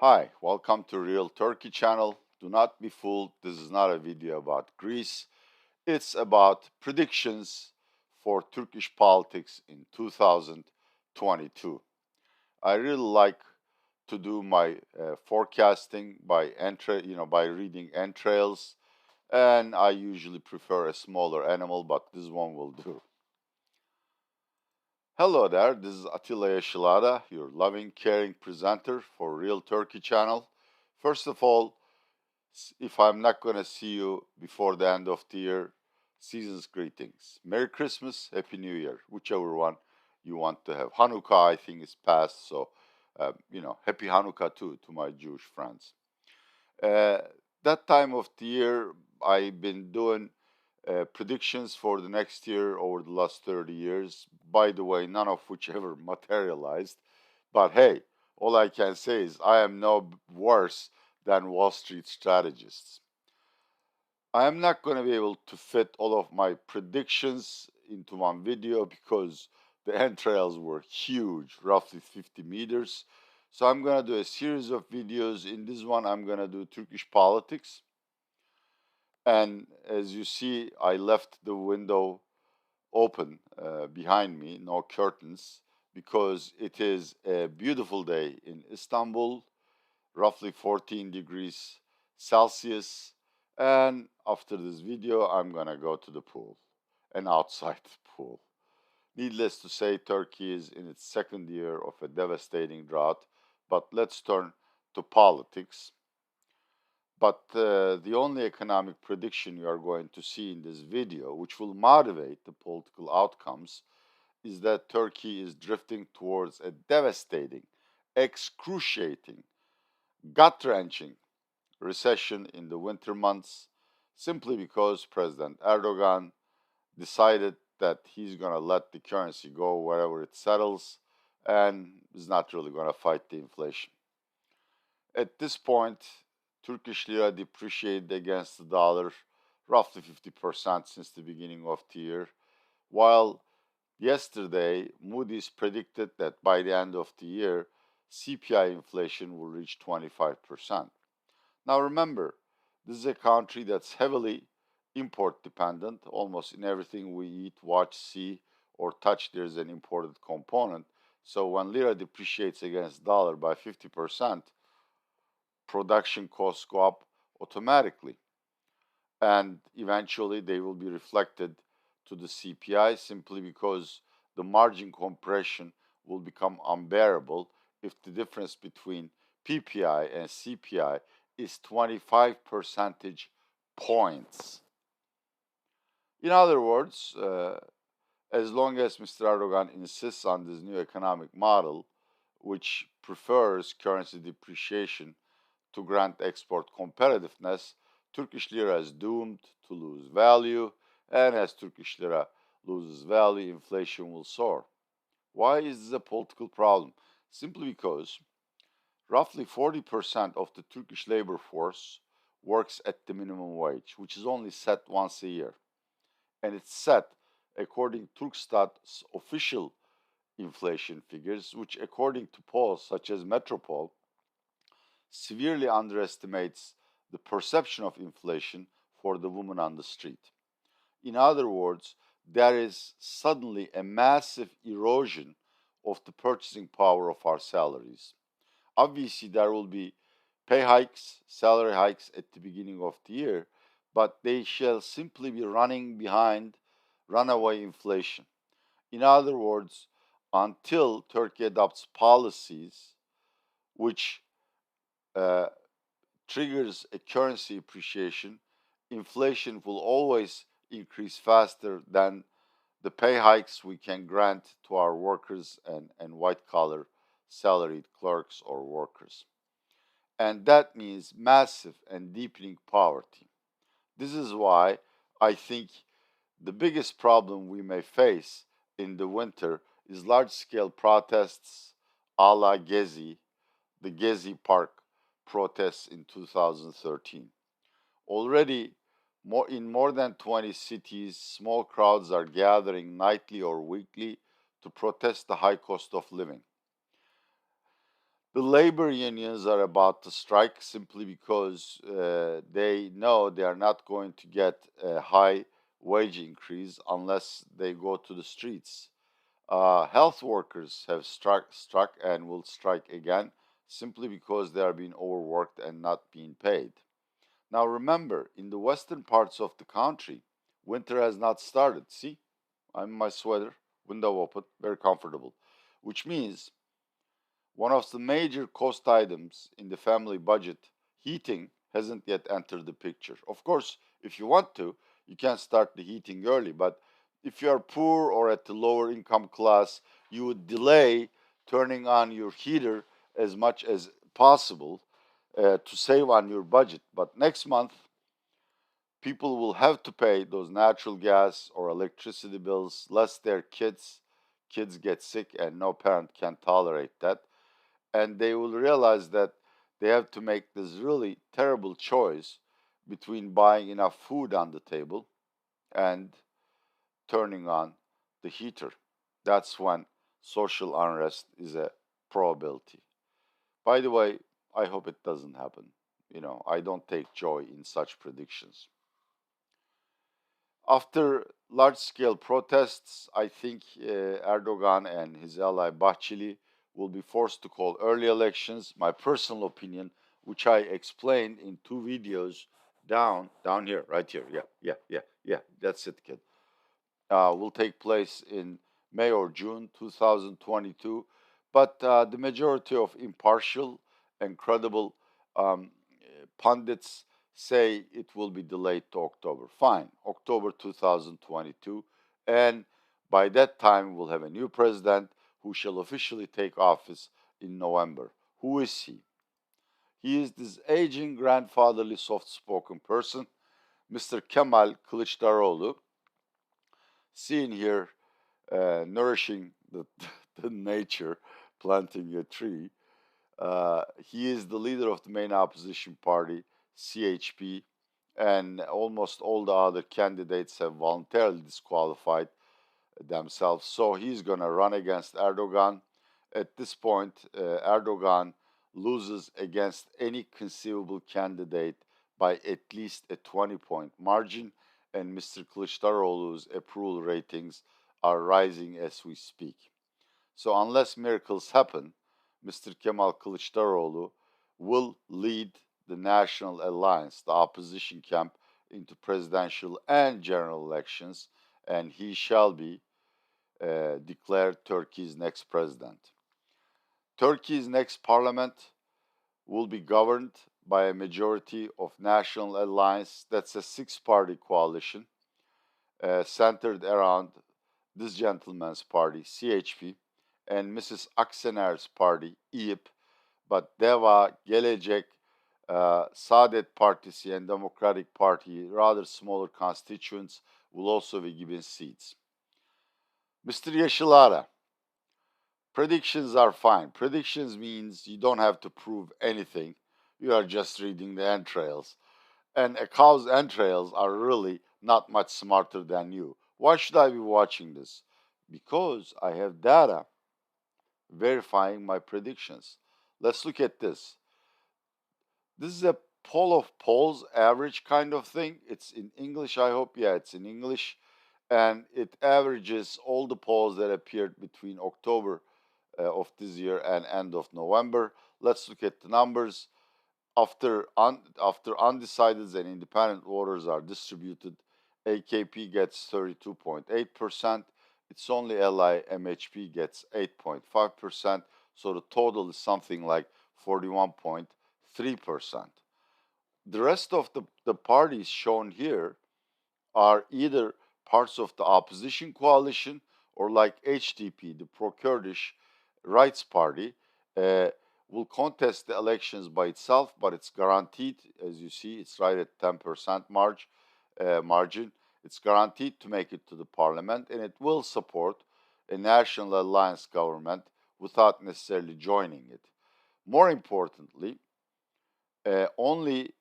Hi, welcome to Real Turkey channel. Do not be fooled, this is not a video about Greece. It's about predictions for Turkish politics in 2022. I really like to do my forecasting by reading entrails, and I usually prefer a smaller animal, but this one will do. Hello there, this is Atilla Yesilada, your loving, caring presenter for Real Turkey channel. First of all, if I'm not going to see you before the end of the year, season's greetings. Merry Christmas, Happy New Year, whichever one you want to have. Hanukkah, I think, is past, so, Happy Hanukkah too to my Jewish friends. Uh, that time of the year, I've been doing predictions for the next year over the last 30 years. By the way, none of which ever materialized. But hey, all I can say is I am no worse than Wall Street strategists. I am not going to be able to fit all of my predictions into one video because the entrails were huge, roughly 50 meters. So I'm going to do a series of videos. In this one, I'm going to do Turkish politics. And as you see, I left the window open behind me, no curtains, because it is a beautiful day in Istanbul, roughly 14 degrees Celsius. And after this video, I'm gonna go to the pool, an outside pool. Needless to say, Turkey is in its second year of a devastating drought, but let's turn to politics. But the only economic prediction you are going to see in this video, which will motivate the political outcomes, is that Turkey is drifting towards a devastating, excruciating, gut-wrenching recession in the winter months simply because President Erdogan decided that he's going to let the currency go wherever it settles and is not really going to fight the inflation. At this point, Turkish lira depreciated against the dollar roughly 50% since the beginning of the year, while yesterday Moody's predicted that by the end of the year, CPI inflation will reach 25%. Now remember, this is a country that's heavily import dependent. Almost in everything we eat, watch, see, or touch, there's an imported component. So when lira depreciates against dollar by 50%, production costs go up automatically. And eventually they will be reflected to the CPI simply because the margin compression will become unbearable if the difference between PPI and CPI is 25 percentage points. In other words, as long as Mr. Erdogan insists on this new economic model, which prefers currency depreciation to grant export competitiveness, Turkish lira is doomed to lose value, and as Turkish lira loses value, inflation will soar. Why is this a political problem? Simply because roughly 40% of the Turkish labor force works at the minimum wage, which is only set once a year. And it's set according to Turkstat's official inflation figures, which according to polls such as Metropol, severely underestimates the perception of inflation for the woman on the street. In other words, there is suddenly a massive erosion of the purchasing power of our salaries. Obviously, there will be pay hikes, salary hikes at the beginning of the year, but they shall simply be running behind runaway inflation. In other words, until Turkey adopts policies which uh, triggers a currency appreciation, inflation will always increase faster than the pay hikes we can grant to our workers and white collar salaried clerks or workers. And that means massive and deepening poverty. This is why I think the biggest problem we may face in the winter is large scale protests a la Gezi, the Gezi Park protests in 2013. Already, in more than 20 cities, small crowds are gathering nightly or weekly to protest the high cost of living. The labor unions are about to strike simply because they know they are not going to get a high wage increase unless they go to the streets. Health workers have struck and will strike again simply because they are being overworked and not being paid. Now remember, in the western parts of the country, winter has not started. See, I'm in my sweater, window open, very comfortable, which means one of the major cost items in the family budget, heating, hasn't yet entered the picture. Of course, if you want to, you can start the heating early, but if you are poor or at the lower income class, you would delay turning on your heater as much as possible to save on your budget. But next month, people will have to pay those natural gas or electricity bills, lest their kids get sick, and no parent can tolerate that. And they will realize that they have to make this really terrible choice between buying enough food on the table and turning on the heater. That's when social unrest is a probability. By the way, I hope it doesn't happen. I don't take joy in such predictions. After large scale protests, I think Erdogan and his ally Bahçeli will be forced to call early elections. My personal opinion, which I explained in two videos down here, right here. Yeah. That's it, kid. Will take place in May or June 2022. But the majority of impartial and credible um, pundits say it will be delayed to October. Fine, October 2022. And by that time, we'll have a new president who shall officially take office in November. Who is he? He is this aging, grandfatherly, soft spoken person, Mr. Kemal Kilicdaroglu, seen here nourishing the nature, planting a tree. He is the leader of the main opposition party, CHP, and almost all the other candidates have voluntarily disqualified themselves. So he's going to run against Erdogan. At this point, Erdogan loses against any conceivable candidate by at least a 20-point margin, and Mr. Kılıçdaroğlu's approval ratings are rising as we speak. So unless miracles happen, Mr. Kemal Kılıçdaroğlu will lead the National Alliance, the opposition camp, into presidential and general elections, and he shall be declared Turkey's next president. Turkey's next parliament will be governed by a majority of National Alliance. That's a six-party coalition centered around this gentleman's party, CHP, and Mrs. Aksener's party, İYİP, but DEVA, Gelecek, Saadet Partisi, and Democratic Party, rather smaller constituents, will also be given seats. Mr. Yesilada, predictions are fine. Predictions means you don't have to prove anything. You are just reading the entrails. And a cow's entrails are really not much smarter than you. Why should I be watching this? Because I have data verifying my predictions. Let's look at this. This is a poll of polls, average kind of thing. It's in English, I hope. Yeah, it's in English. And it averages all the polls that appeared between October of this year and end of November. Let's look at the numbers. After undecideds and independent voters are distributed, AKP gets 32.8%. Its only ally, MHP, gets 8.5%. So the total is something like 41.3%. The rest of the parties shown here are either parts of the opposition coalition or like HDP, the pro-Kurdish rights party, will contest the elections by itself, but it's guaranteed, as you see, it's right at 10% margin. It's guaranteed to make it to the parliament, and it will support a national alliance government without necessarily joining it. More importantly, only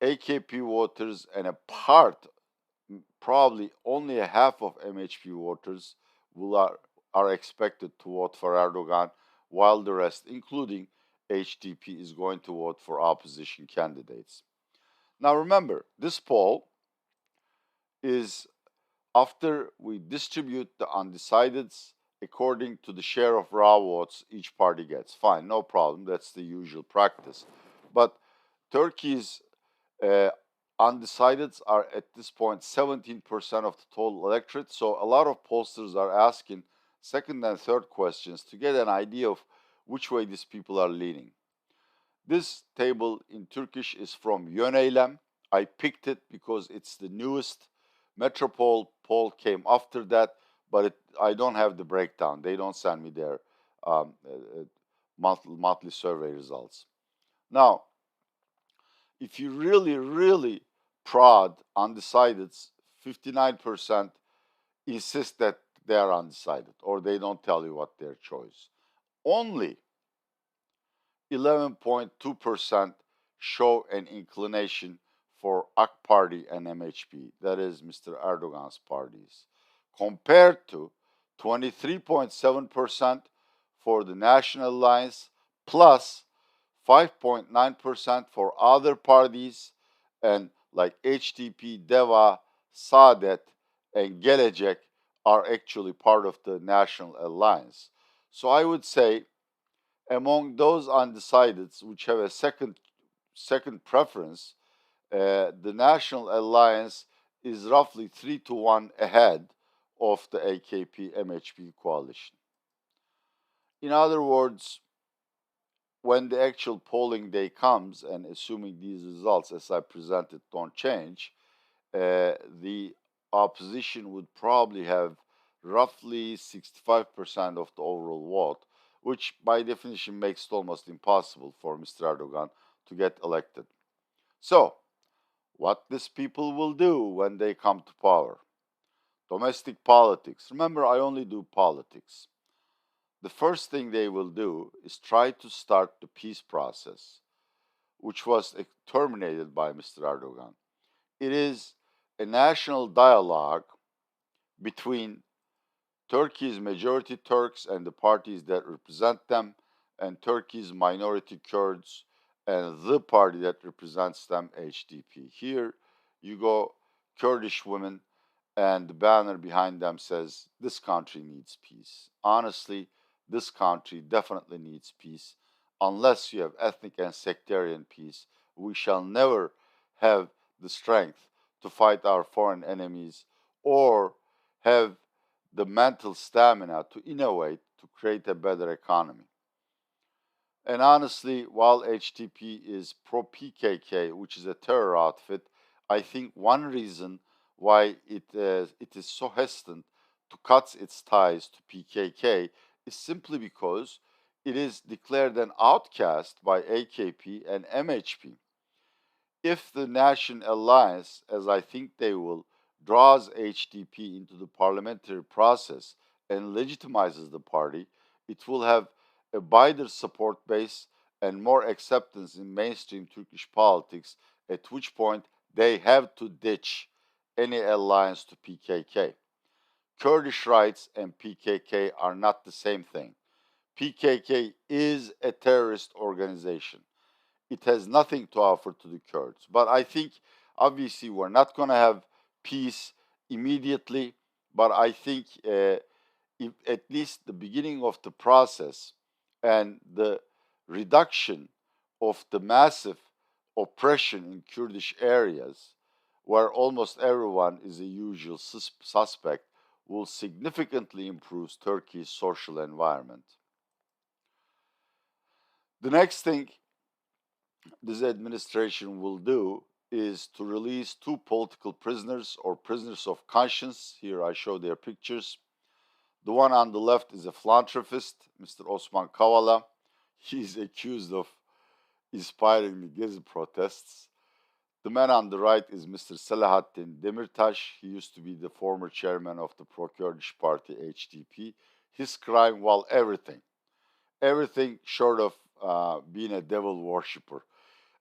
AKP voters and a part, probably only a half of MHP voters are expected to vote for Erdogan, while the rest, including HDP, is going to vote for opposition candidates. Now remember, this poll is after we distribute the undecideds according to the share of raw votes each party gets. Fine, no problem, that's the usual practice. But Turkey's uh, undecideds are at this point 17% of the total electorate, so a lot of pollsters are asking second and third questions to get an idea of which way these people are leaning. This table in Turkish is from Yöneylem. I picked it because it's the newest. Metropole poll came after that, but I don't have the breakdown. They don't send me their monthly survey results. Now, if you really prod undecideds, 59% insist that they are undecided or they don't tell you what their choice. Only 11.2% show an inclination for AK Party and MHP, that is Mr. Erdogan's parties, compared to 23.7% for the National Alliance, plus 5.9% for other parties, and like HDP, DEVA, Saadet, and Gelecek are actually part of the National Alliance. So I would say among those undecideds which have a second preference, the National Alliance is roughly 3-1 ahead of the AKP-MHP coalition. In other words, when the actual polling day comes, and assuming these results as I presented don't change, the opposition would probably have roughly 65% of the overall vote, which by definition makes it almost impossible for Mr. Erdogan to get elected. So, what these people will do when they come to power? Domestic politics. Remember, I only do politics. The first thing they will do is try to start the peace process, which was terminated by Mr. Erdogan. It is a national dialogue between Turkey's majority Turks and the parties that represent them, and Turkey's minority Kurds and the party that represents them, HDP. Here you go, Kurdish women, and the banner behind them says, "This country needs peace." Honestly, this country definitely needs peace. Unless you have ethnic and sectarian peace, we shall never have the strength to fight our foreign enemies or have the mental stamina to innovate to create a better economy. And honestly, while HDP is pro PKK, which is a terror outfit, I think one reason why it is so hesitant to cut its ties to PKK is simply because it is declared an outcast by AKP and MHP. If the National Alliance, as I think they will, draws HDP into the parliamentary process and legitimizes the party, it will have a wider support base and more acceptance in mainstream Turkish politics, at which point they have to ditch any alliance to PKK. Kurdish rights and PKK are not the same thing. PKK is a terrorist organization. It has nothing to offer to the Kurds. But I think, obviously, we're not going to have peace immediately, but I think if at least the beginning of the process and the reduction of the massive oppression in Kurdish areas, where almost everyone is a usual suspect, will significantly improve Turkey's social environment. The next thing this administration will do is to release two political prisoners or prisoners of conscience. Here I show their pictures. The one on the left is a philanthropist, Mr. Osman Kavala. He is accused of inspiring the Gezi protests. The man on the right is Mr. Selahattin Demirtas. He used to be the former chairman of the pro-Kurdish party HDP. His crime, well, everything short of being a devil worshipper.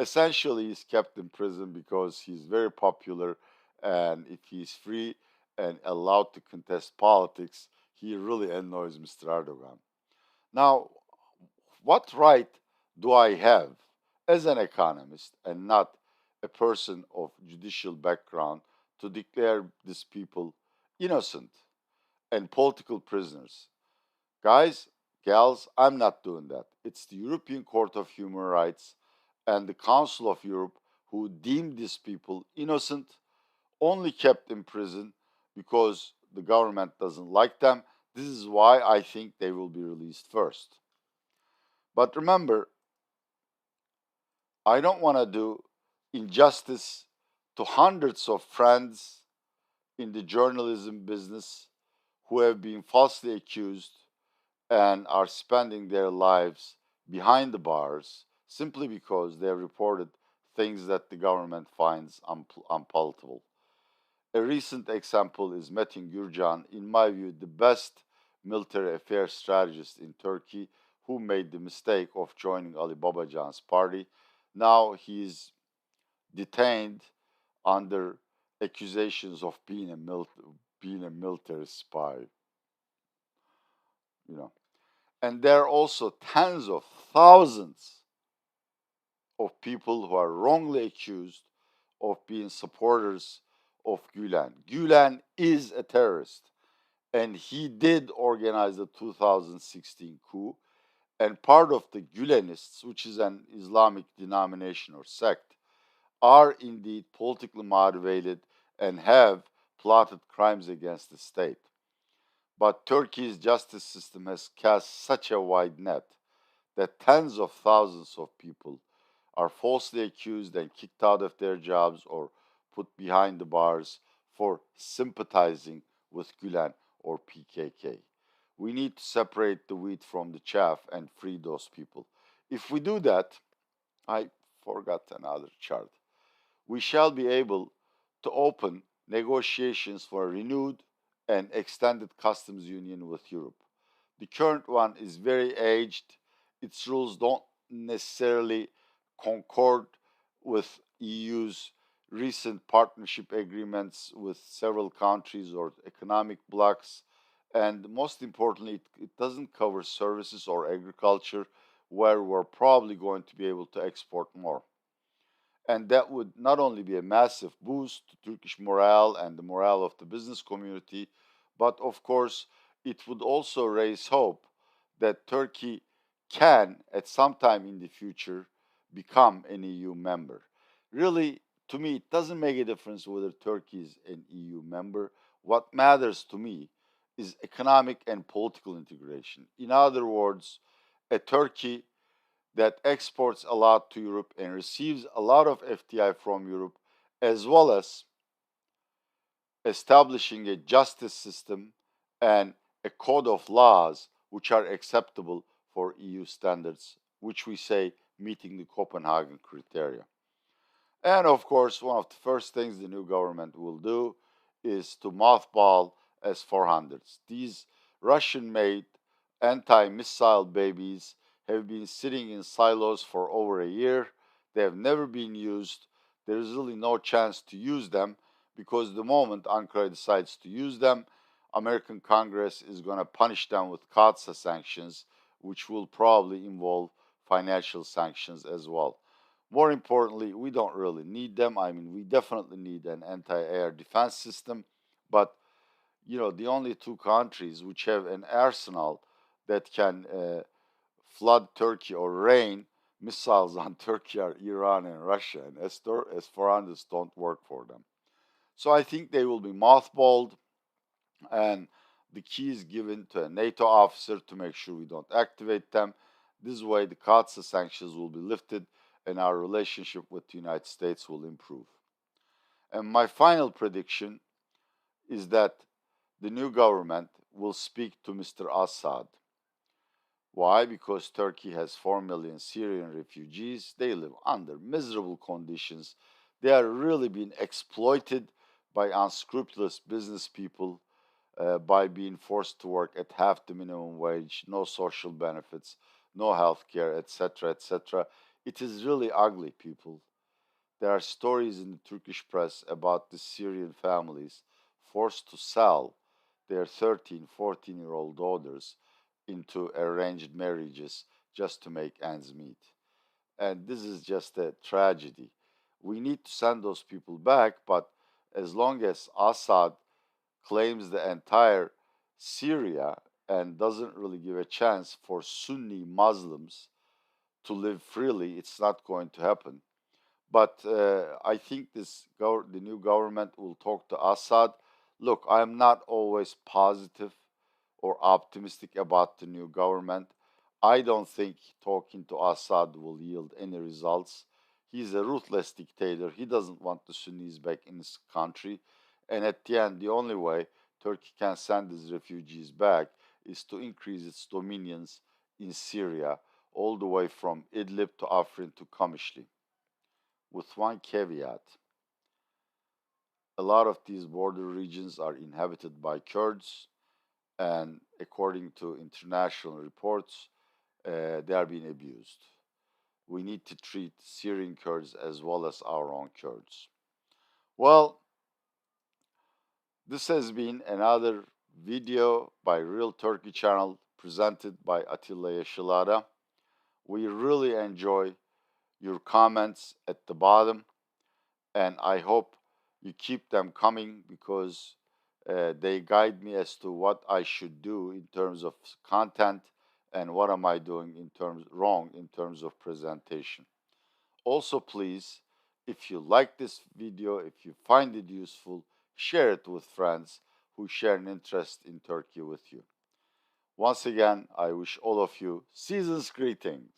Essentially, he's kept in prison because he's very popular, and if he's free and allowed to contest politics, he really annoys Mr. Erdogan. Now, what right do I have as an economist and not a person of judicial background to declare these people innocent and political prisoners? Guys, gals, I'm not doing that. It's the European Court of Human Rights and the Council of Europe who deemed these people innocent, only kept in prison because the government doesn't like them. This is why I think they will be released first. But remember, I don't want to do injustice to hundreds of friends in the journalism business who have been falsely accused and are spending their lives behind the bars simply because they have reported things that the government finds unpalatable. A recent example is Metin Gürcan, in my view, the best military affairs strategist in Turkey, who made the mistake of joining Ali Babacan's party. Now he is detained under accusations of being a military spy. You know, and there are also tens of thousands of people who are wrongly accused of being supporters of Gülen. Gülen is a terrorist, and he did organize the 2016 coup. And part of the Gülenists, which is an Islamic denomination or sect, are indeed politically motivated and have plotted crimes against the state. But Turkey's justice system has cast such a wide net that tens of thousands of people are falsely accused and kicked out of their jobs or put behind the bars for sympathizing with Gülen or PKK. We need to separate the wheat from the chaff and free those people. If we do that, I forgot another chart, we shall be able to open negotiations for a renewed and extended customs union with Europe. The current one is very aged. Its rules don't necessarily concord with EU's recent partnership agreements with several countries or economic blocs. And most importantly, it doesn't cover services or agriculture, where we're probably going to be able to export more. And that would not only be a massive boost to Turkish morale and the morale of the business community, but of course, it would also raise hope that Turkey can, at some time in the future, become an EU member. Really, to me, it doesn't make a difference whether Turkey is an EU member. What matters to me is economic and political integration. In other words, a Turkey that exports a lot to Europe and receives a lot of FDI from Europe, as well as establishing a justice system and a code of laws which are acceptable for EU standards, which we say meeting the Copenhagen criteria. And of course, one of the first things the new government will do is to mothball S-400s. These Russian-made anti-missile babies have been sitting in silos for over a year. They have never been used. There is really no chance to use them because the moment Ankara decides to use them, American Congress is going to punish them with CAATSA sanctions, which will probably involve financial sanctions as well. More importantly, we don't really need them. I mean, we definitely need an anti-air defense system, but the only two countries which have an arsenal that can flood Turkey or rain missiles on Turkey are Iran and Russia, and S-400s don't work for them. So I think they will be mothballed, and the key is given to a NATO officer to make sure we don't activate them. This way, the CAATSA sanctions will be lifted, and our relationship with the United States will improve. And my final prediction is that the new government will speak to Mr. Assad. Why? Because Turkey has 4 million Syrian refugees. They live under miserable conditions. They are really being exploited by unscrupulous business people by being forced to work at half the minimum wage, no social benefits, no health care, etc., etc. It is really ugly, people. There are stories in the Turkish press about the Syrian families forced to sell their 13, 14-year-old daughters into arranged marriages just to make ends meet. And this is just a tragedy. We need to send those people back, but as long as Assad claims the entire Syria and doesn't really give a chance for Sunni Muslims to live freely, it's not going to happen. But I think the new government will talk to Assad. Look, I'm not always positive or optimistic about the new government. I don't think talking to Assad will yield any results. He's a ruthless dictator. He doesn't want the Sunnis back in his country. And at the end, the only way Turkey can send his refugees back is to increase its dominions in Syria, all the way from Idlib to Afrin to Kamishli. With one caveat, a lot of these border regions are inhabited by Kurds, and according to international reports, they are being abused. We need to treat Syrian Kurds as well as our own Kurds. Well, this has been another video by Real Turkey channel presented by Atilla Yesilada. We really enjoy your comments at the bottom, and I hope you keep them coming because they guide me as to what I should do in terms of content and what am I doing in terms wrong in terms of presentation. Also, please, if you like this video, if you find it useful, share it with friends who share an interest in Turkey with you. Once again, I wish all of you season's greetings.